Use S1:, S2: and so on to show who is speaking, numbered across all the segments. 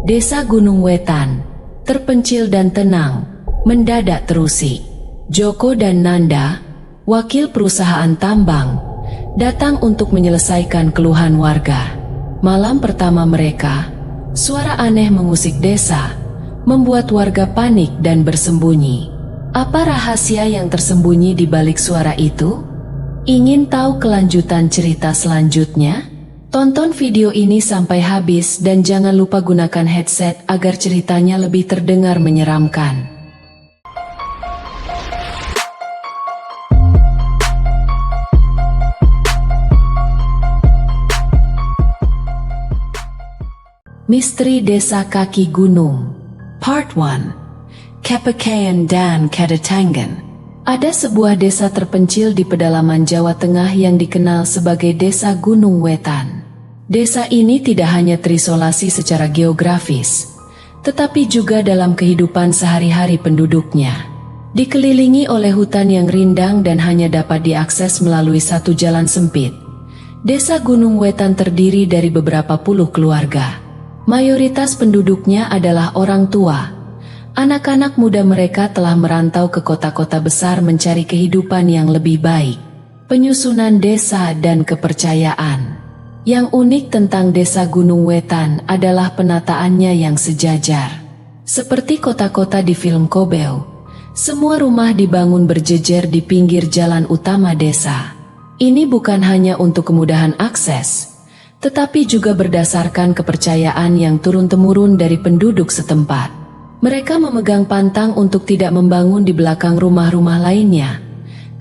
S1: Desa Gunung Wetan, terpencil dan tenang, mendadak terusik. Joko dan Nanda, wakil perusahaan tambang, datang untuk menyelesaikan keluhan warga. Malam pertama mereka, suara aneh mengusik desa, membuat warga panik dan bersembunyi. Apa rahasia yang tersembunyi di balik suara itu? Ingin tahu kelanjutan cerita selanjutnya? Tonton video ini sampai habis dan jangan lupa gunakan headset agar ceritanya lebih terdengar menyeramkan. Misteri Desa Kaki Gunung Part 1. Kapakayan dan Kadatangan. Ada sebuah desa terpencil di pedalaman Jawa Tengah yang dikenal sebagai Desa Gunung Wetan. Desa ini tidak hanya terisolasi secara geografis, tetapi juga dalam kehidupan sehari-hari penduduknya. Dikelilingi oleh hutan yang rindang dan hanya dapat diakses melalui satu jalan sempit. Desa Gunung Wetan terdiri dari beberapa puluh keluarga. Mayoritas penduduknya adalah orang tua. Anak-anak muda mereka telah merantau ke kota-kota besar mencari kehidupan yang lebih baik. Penyusunan desa dan kepercayaan. Yang unik tentang Desa Gunung Wetan adalah penataannya yang sejajar. Seperti kota-kota di film Kobel, semua rumah dibangun berjejer di pinggir jalan utama desa. Ini bukan hanya untuk kemudahan akses, tetapi juga berdasarkan kepercayaan yang turun-temurun dari penduduk setempat. Mereka memegang pantang untuk tidak membangun di belakang rumah-rumah lainnya,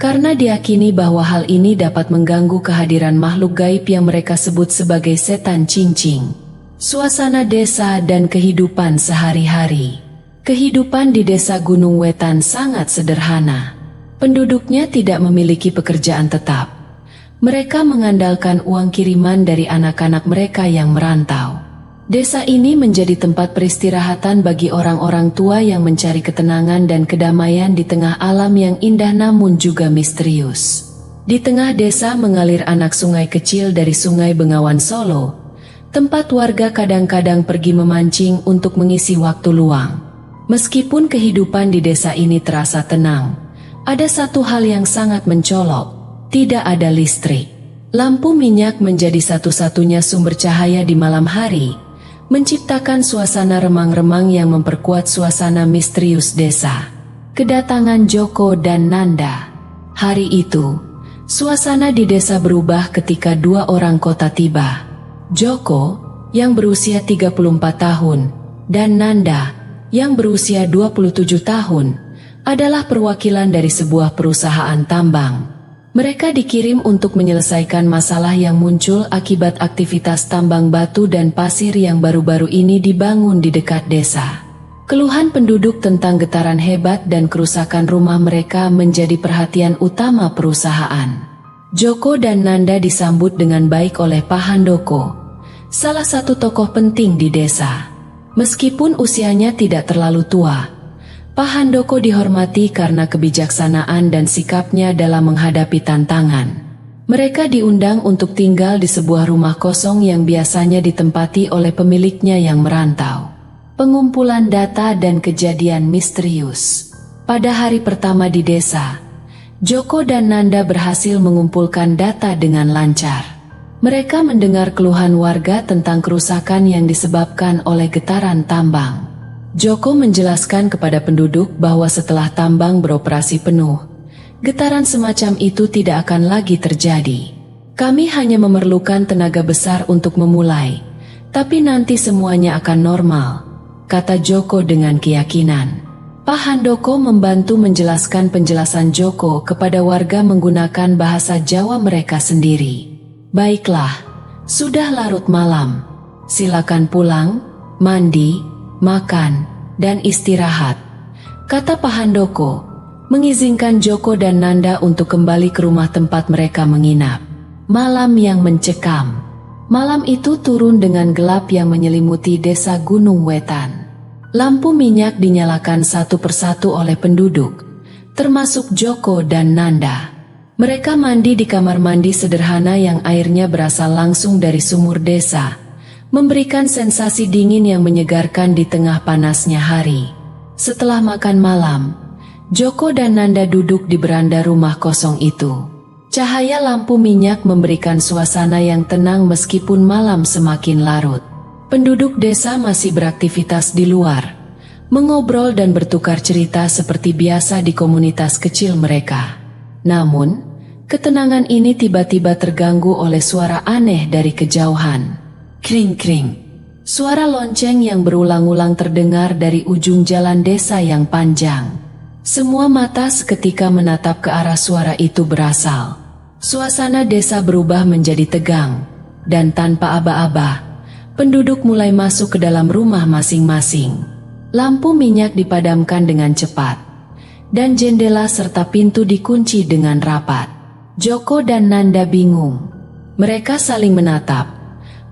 S1: karena diyakini bahwa hal ini dapat mengganggu kehadiran makhluk gaib yang mereka sebut sebagai setan cincing. Suasana desa dan kehidupan sehari-hari. Kehidupan di Desa Gunung Wetan sangat sederhana. Penduduknya tidak memiliki pekerjaan tetap. Mereka mengandalkan uang kiriman dari anak-anak mereka yang merantau. Desa ini menjadi tempat peristirahatan bagi orang-orang tua yang mencari ketenangan dan kedamaian di tengah alam yang indah namun juga misterius. Di tengah desa mengalir anak sungai kecil dari Sungai Bengawan Solo, tempat warga kadang-kadang pergi memancing untuk mengisi waktu luang. Meskipun kehidupan di desa ini terasa tenang, ada satu hal yang sangat mencolok, tidak ada listrik. Lampu minyak menjadi satu-satunya sumber cahaya di malam hari, menciptakan suasana remang-remang yang memperkuat suasana misterius desa. Kedatangan Joko dan Nanda. Hari itu, suasana di desa berubah ketika dua orang kota tiba. Joko, yang berusia 34 tahun, dan Nanda, yang berusia 27 tahun, adalah perwakilan dari sebuah perusahaan tambang. Mereka dikirim untuk menyelesaikan masalah yang muncul akibat aktivitas tambang batu dan pasir yang baru-baru ini dibangun di dekat desa. Keluhan penduduk tentang getaran hebat dan kerusakan rumah mereka menjadi perhatian utama perusahaan. Joko dan Nanda disambut dengan baik oleh Pak Handoko, salah satu tokoh penting di desa. Meskipun usianya tidak terlalu tua, Pak Handoko dihormati karena kebijaksanaan dan sikapnya dalam menghadapi tantangan. Mereka diundang untuk tinggal di sebuah rumah kosong yang biasanya ditempati oleh pemiliknya yang merantau. Pengumpulan data dan kejadian misterius. Pada hari pertama di desa, Joko dan Nanda berhasil mengumpulkan data dengan lancar. Mereka mendengar keluhan warga tentang kerusakan yang disebabkan oleh getaran tambang. Joko menjelaskan kepada penduduk bahwa setelah tambang beroperasi penuh, getaran semacam itu tidak akan lagi terjadi. Kami hanya memerlukan tenaga besar untuk memulai, tapi nanti semuanya akan normal, kata Joko dengan keyakinan. Pak Handoko membantu menjelaskan penjelasan Joko kepada warga menggunakan bahasa Jawa mereka sendiri. Baiklah, sudah larut malam. Silakan pulang, mandi, makan, dan istirahat, kata Pak Handoko, mengizinkan Joko dan Nanda untuk kembali ke rumah tempat mereka menginap. Malam yang mencekam. Malam itu turun dengan gelap yang menyelimuti Desa Gunung Wetan. Lampu minyak dinyalakan satu persatu oleh penduduk, termasuk Joko dan Nanda. Mereka mandi di kamar mandi sederhana yang airnya berasal langsung dari sumur desa, memberikan sensasi dingin yang menyegarkan di tengah panasnya hari. Setelah makan malam, Joko dan Nanda duduk di beranda rumah kosong itu. Cahaya lampu minyak memberikan suasana yang tenang meskipun malam semakin larut. Penduduk desa masih beraktivitas di luar, mengobrol dan bertukar cerita seperti biasa di komunitas kecil mereka. Namun, ketenangan ini tiba-tiba terganggu oleh suara aneh dari kejauhan. Kring-kring. Suara lonceng yang berulang-ulang terdengar dari ujung jalan desa yang panjang. Semua mata seketika menatap ke arah suara itu berasal. Suasana desa berubah menjadi tegang, dan tanpa aba-aba, penduduk mulai masuk ke dalam rumah masing-masing. Lampu minyak dipadamkan dengan cepat, dan jendela serta pintu dikunci dengan rapat. Joko dan Nanda bingung. Mereka saling menatap,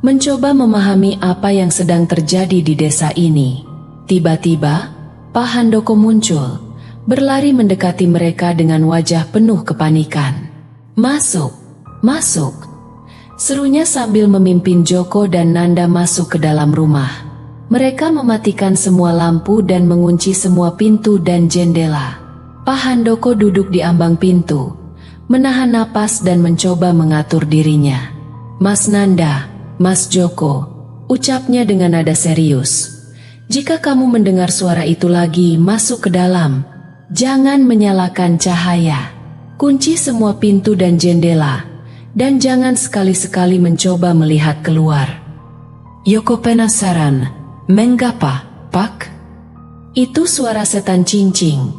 S1: mencoba memahami apa yang sedang terjadi di desa ini. Tiba-tiba, Pak Handoko muncul, berlari mendekati mereka dengan wajah penuh kepanikan. "Masuk, masuk!" serunya sambil memimpin Joko dan Nanda masuk ke dalam rumah. Mereka mematikan semua lampu dan mengunci semua pintu dan jendela. Pak Handoko duduk di ambang pintu, menahan napas dan mencoba mengatur dirinya. "Mas Nanda, Mas Joko," ucapnya dengan nada serius. "Jika kamu mendengar suara itu lagi masuk ke dalam, jangan menyalakan cahaya. Kunci semua pintu dan jendela, dan jangan sekali-sekali mencoba melihat keluar." "Yoko penasaran, mengapa, Pak?" "Itu suara setan cincing,"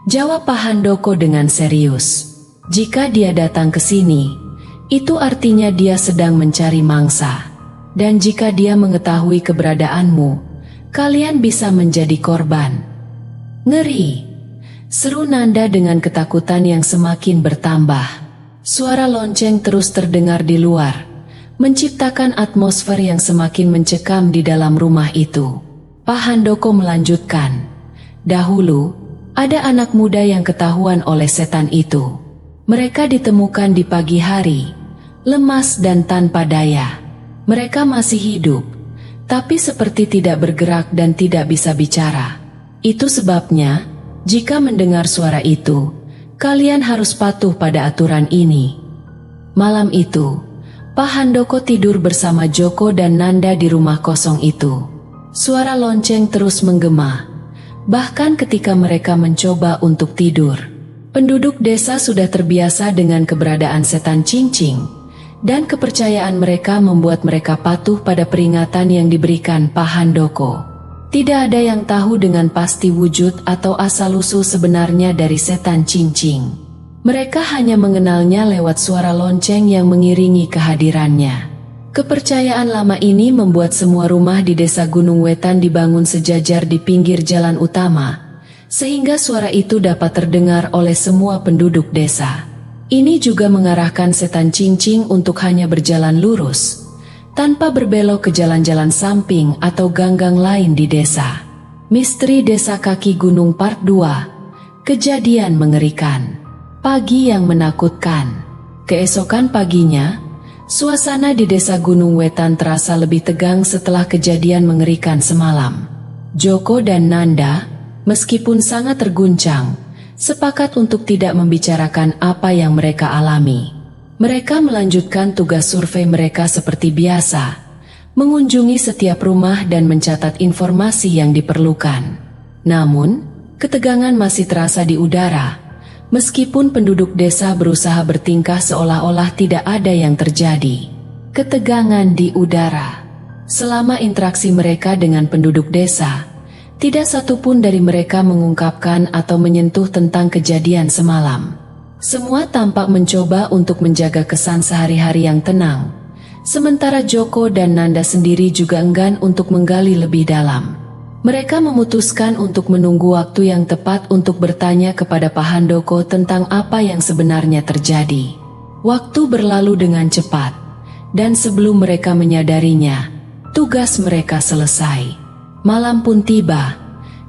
S1: jawab Pak Handoko dengan serius. "Jika dia datang ke sini, itu artinya dia sedang mencari mangsa. Dan jika dia mengetahui keberadaanmu, kalian bisa menjadi korban." "Ngeri!" seru Nanda dengan ketakutan yang semakin bertambah. Suara lonceng terus terdengar di luar, menciptakan atmosfer yang semakin mencekam di dalam rumah itu. Pak Handoko melanjutkan, "Dahulu, ada anak muda yang ketahuan oleh setan itu. Mereka ditemukan di pagi hari, lemas dan tanpa daya. Mereka masih hidup, tapi seperti tidak bergerak dan tidak bisa bicara. Itu sebabnya, jika mendengar suara itu, kalian harus patuh pada aturan ini." Malam itu, Pak Handoko tidur bersama Joko dan Nanda di rumah kosong itu. Suara lonceng terus menggema, bahkan ketika mereka mencoba untuk tidur. Penduduk desa sudah terbiasa dengan keberadaan setan cincing, dan kepercayaan mereka membuat mereka patuh pada peringatan yang diberikan Pak Handoko. Tidak ada yang tahu dengan pasti wujud atau asal-usul sebenarnya dari setan cincing. Mereka hanya mengenalnya lewat suara lonceng yang mengiringi kehadirannya. Kepercayaan lama ini membuat semua rumah di desa Gunung Wetan dibangun sejajar di pinggir jalan utama, sehingga suara itu dapat terdengar oleh semua penduduk desa. Ini juga mengarahkan setan cincing untuk hanya berjalan lurus, tanpa berbelok ke jalan-jalan samping atau ganggang lain di desa. Misteri Desa Kaki Gunung Part 2. Kejadian mengerikan. Pagi yang menakutkan. Keesokan paginya, suasana di desa Gunung Wetan terasa lebih tegang setelah kejadian mengerikan semalam. Joko dan Nanda, meskipun sangat terguncang, sepakat untuk tidak membicarakan apa yang mereka alami. Mereka melanjutkan tugas survei mereka seperti biasa, mengunjungi setiap rumah dan mencatat informasi yang diperlukan. Namun, ketegangan masih terasa di udara, meskipun penduduk desa berusaha bertingkah seolah-olah tidak ada yang terjadi. Ketegangan di udara. Selama interaksi mereka dengan penduduk desa, tidak satupun dari mereka mengungkapkan atau menyentuh tentang kejadian semalam. Semua tampak mencoba untuk menjaga kesan sehari-hari yang tenang, sementara Joko dan Nanda sendiri juga enggan untuk menggali lebih dalam. Mereka memutuskan untuk menunggu waktu yang tepat untuk bertanya kepada Pak Handoko tentang apa yang sebenarnya terjadi. Waktu berlalu dengan cepat, dan sebelum mereka menyadarinya, tugas mereka selesai. Malam pun tiba,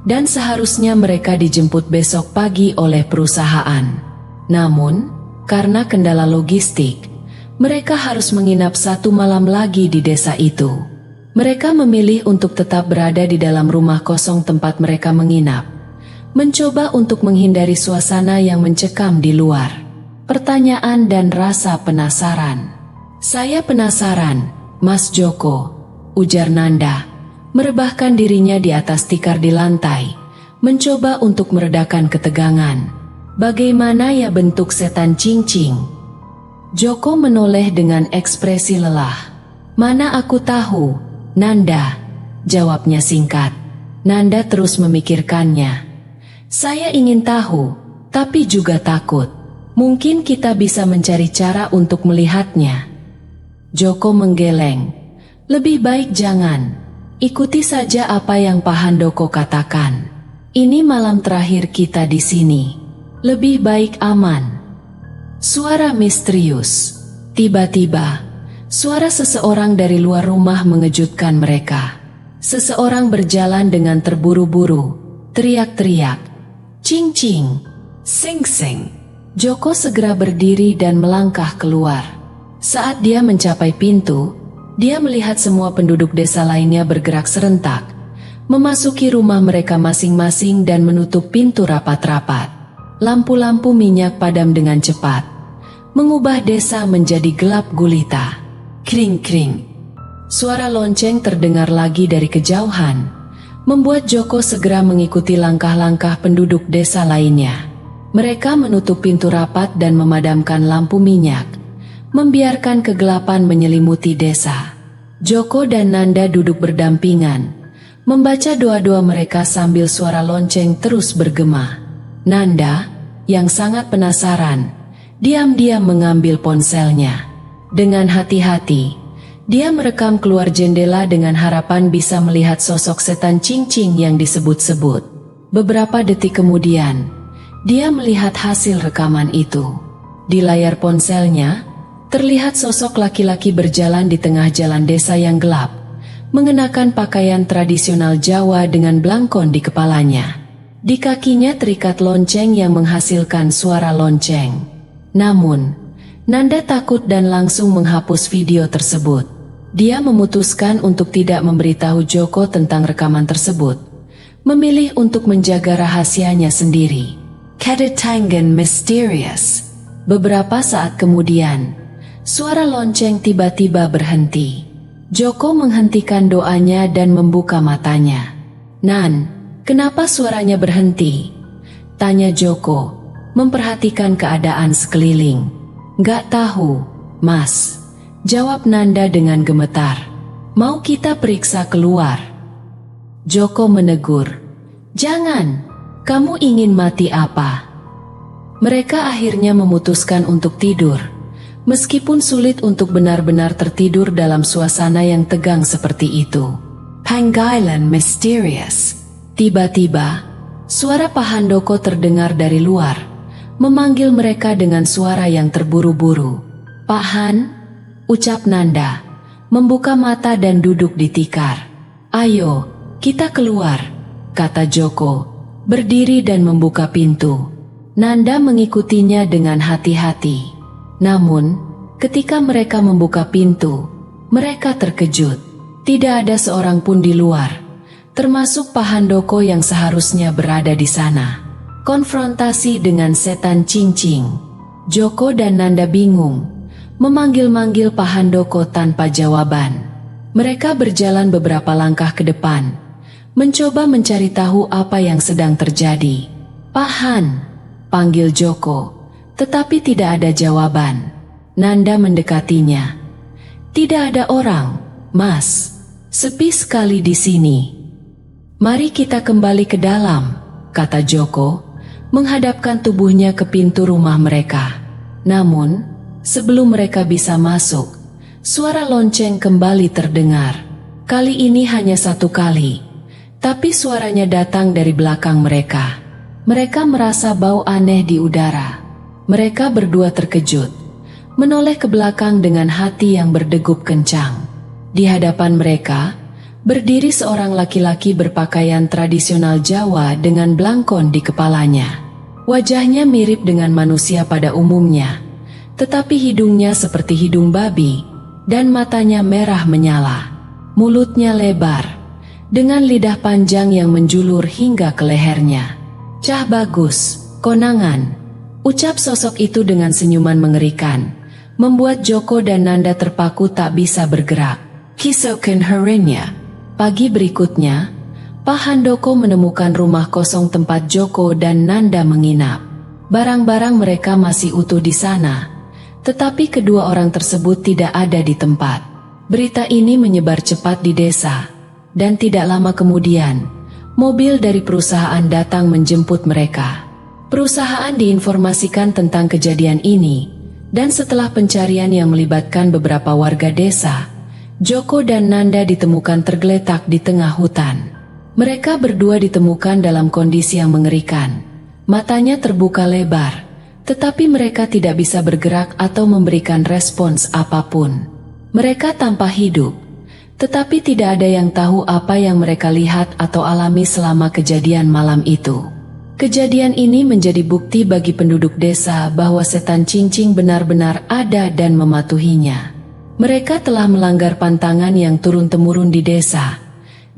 S1: dan seharusnya mereka dijemput besok pagi oleh perusahaan. Namun, karena kendala logistik, mereka harus menginap 1 malam lagi di desa itu. Mereka memilih untuk tetap berada di dalam rumah kosong tempat mereka menginap, mencoba untuk menghindari suasana yang mencekam di luar. Pertanyaan dan rasa penasaran. "Saya penasaran, Mas Joko," ujar Nanda, merebahkan dirinya di atas tikar di lantai, mencoba untuk meredakan ketegangan. "Bagaimana ya bentuk setan cincing?" Joko menoleh dengan ekspresi lelah. "Mana aku tahu, Nanda," jawabnya singkat. Nanda terus memikirkannya. "Saya ingin tahu, tapi juga takut. Mungkin kita bisa mencari cara untuk melihatnya." Joko menggeleng. "Lebih baik jangan. Ikuti saja apa yang Pak Handoko katakan. Ini malam terakhir kita di sini. Lebih baik aman." Suara misterius. Tiba-tiba, suara seseorang dari luar rumah mengejutkan mereka. Seseorang berjalan dengan terburu-buru, teriak-teriak, "Cing-cing, sing-sing." Joko segera berdiri dan melangkah keluar. Saat dia mencapai pintu, dia melihat semua penduduk desa lainnya bergerak serentak, memasuki rumah mereka masing-masing dan menutup pintu rapat-rapat. Lampu-lampu minyak padam dengan cepat, mengubah desa menjadi gelap gulita. Kring-kring. Suara lonceng terdengar lagi dari kejauhan, membuat Joko segera mengikuti langkah-langkah penduduk desa lainnya. Mereka menutup pintu rapat dan memadamkan lampu minyak, membiarkan kegelapan menyelimuti desa. Joko dan Nanda duduk berdampingan, membaca doa-doa mereka sambil suara lonceng terus bergema. Nanda, yang sangat penasaran, diam-diam mengambil ponselnya. Dengan hati-hati, dia merekam keluar jendela dengan harapan bisa melihat sosok setan cincing yang disebut-sebut. Beberapa detik kemudian, dia melihat hasil rekaman itu. Di layar ponselnya, terlihat sosok laki-laki berjalan di tengah jalan desa yang gelap, mengenakan pakaian tradisional Jawa dengan blangkon di kepalanya. Di kakinya terikat lonceng yang menghasilkan suara lonceng. Namun, Nanda takut dan langsung menghapus video tersebut. Dia memutuskan untuk tidak memberitahu Joko tentang rekaman tersebut, memilih untuk menjaga rahasianya sendiri. Kadatangan Mysterious. Beberapa saat kemudian, suara lonceng tiba-tiba berhenti. Joko menghentikan doanya dan membuka matanya. "Nan, kenapa suaranya berhenti?" tanya Joko, memperhatikan keadaan sekeliling. "Gak tahu, Mas," jawab Nanda dengan gemetar. "Mau kita periksa keluar?" Joko menegur. "Jangan, kamu ingin mati apa?" Mereka akhirnya memutuskan untuk tidur, meskipun sulit untuk benar-benar tertidur dalam suasana yang tegang seperti itu. Panggilan Mysterious. Tiba-tiba, suara Pak Handoko terdengar dari luar, memanggil mereka dengan suara yang terburu-buru. "Pak Han," ucap Nanda, membuka mata dan duduk di tikar. "Ayo, kita keluar," kata Joko, berdiri dan membuka pintu. Nanda mengikutinya dengan hati-hati. Namun, ketika mereka membuka pintu, mereka terkejut. Tidak ada seorang pun di luar, termasuk Pak Handoko yang seharusnya berada di sana. Konfrontasi dengan setan cincing. Joko dan Nanda bingung, memanggil-manggil Pak Handoko tanpa jawaban. Mereka berjalan beberapa langkah ke depan, mencoba mencari tahu apa yang sedang terjadi. "Pak Han," panggil Joko, tetapi tidak ada jawaban. Nanda mendekatinya. "Tidak ada orang, Mas. Sepi sekali di sini." "Mari kita kembali ke dalam," kata Joko, menghadapkan tubuhnya ke pintu rumah mereka. Namun, sebelum mereka bisa masuk, suara lonceng kembali terdengar. Kali ini hanya satu kali, tapi suaranya datang dari belakang mereka. Mereka merasa bau aneh di udara. Mereka berdua terkejut, menoleh ke belakang dengan hati yang berdegup kencang. Di hadapan mereka, berdiri seorang laki-laki berpakaian tradisional Jawa dengan blangkon di kepalanya. Wajahnya mirip dengan manusia pada umumnya, tetapi hidungnya seperti hidung babi, dan matanya merah menyala. mulutnya lebar, dengan lidah panjang yang menjulur hingga ke lehernya. "Cah bagus, konangan," ucap sosok itu dengan senyuman mengerikan, membuat Joko dan Nanda terpaku tak bisa bergerak. Keesokan harinya, pagi berikutnya, Pak Handoko menemukan rumah kosong tempat Joko dan Nanda menginap. Barang-barang mereka masih utuh di sana, tetapi kedua orang tersebut tidak ada di tempat. Berita ini menyebar cepat di desa, dan tidak lama kemudian, mobil dari perusahaan datang menjemput mereka. Perusahaan diinformasikan tentang kejadian ini, dan setelah pencarian yang melibatkan beberapa warga desa, Joko dan Nanda ditemukan tergeletak di tengah hutan. Mereka berdua ditemukan dalam kondisi yang mengerikan. Matanya terbuka lebar, tetapi mereka tidak bisa bergerak atau memberikan respons apapun. Mereka tampak hidup, tetapi tidak ada yang tahu apa yang mereka lihat atau alami selama kejadian malam itu. Kejadian ini menjadi bukti bagi penduduk desa bahwa setan cincing benar-benar ada dan mematuhinya. Mereka telah melanggar pantangan yang turun-temurun di desa,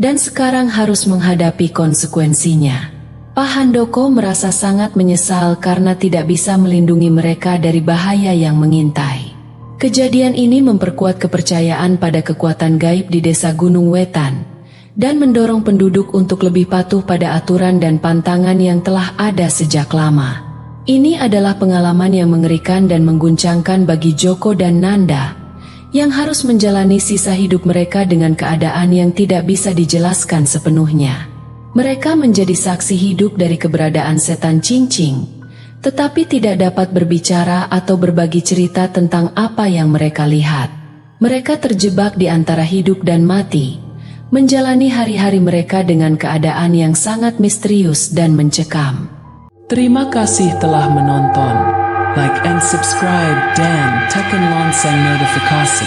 S1: dan sekarang harus menghadapi konsekuensinya. Pak Handoko merasa sangat menyesal karena tidak bisa melindungi mereka dari bahaya yang mengintai. Kejadian ini memperkuat kepercayaan pada kekuatan gaib di desa Gunung Wetan, dan mendorong penduduk untuk lebih patuh pada aturan dan pantangan yang telah ada sejak lama. Ini adalah pengalaman yang mengerikan dan mengguncangkan bagi Joko dan Nanda, yang harus menjalani sisa hidup mereka dengan keadaan yang tidak bisa dijelaskan sepenuhnya. Mereka menjadi saksi hidup dari keberadaan setan cincing, tetapi tidak dapat berbicara atau berbagi cerita tentang apa yang mereka lihat. Mereka terjebak di antara hidup dan mati, menjalani hari-hari mereka dengan keadaan yang sangat misterius dan mencekam.
S2: Terima kasih telah menonton. Like and subscribe dan tekan lonceng notifikasi.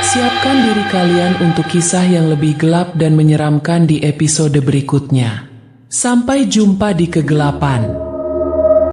S2: Siapkan diri kalian untuk kisah yang lebih gelap dan menyeramkan di episode berikutnya. Sampai jumpa di kegelapan.